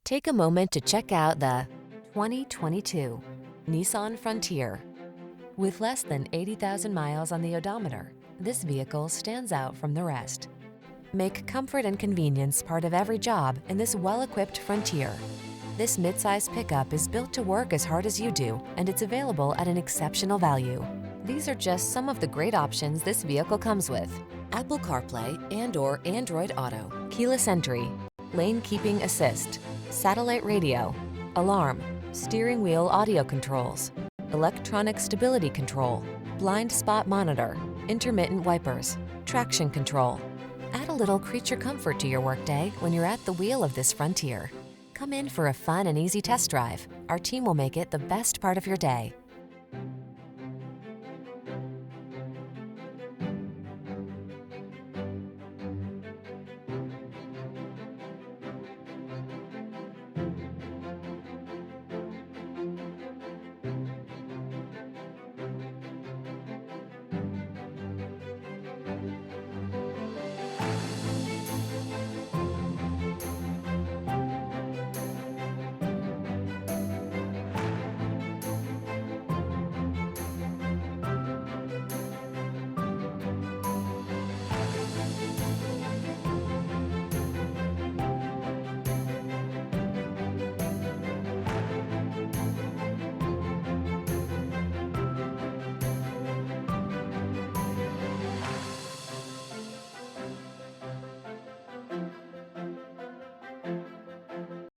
Take a moment to check out the 2022 Nissan Frontier. With less than 80,000 miles on the odometer, this vehicle stands out from the rest. Make comfort and convenience part of every job in this well-equipped Frontier. This midsize pickup is built to work as hard as you do, and it's available at an exceptional value. These are just some of the great options this vehicle comes with: Apple CarPlay and/or Android Auto, keyless entry, lane keeping assist, satellite radio, alarm, steering wheel audio controls, electronic stability control, blind spot monitor, intermittent wipers, traction control. Add a little creature comfort to your workday when you're at the wheel of this Frontier. Come in for a fun and easy test drive. Our team will make it the best part of your day.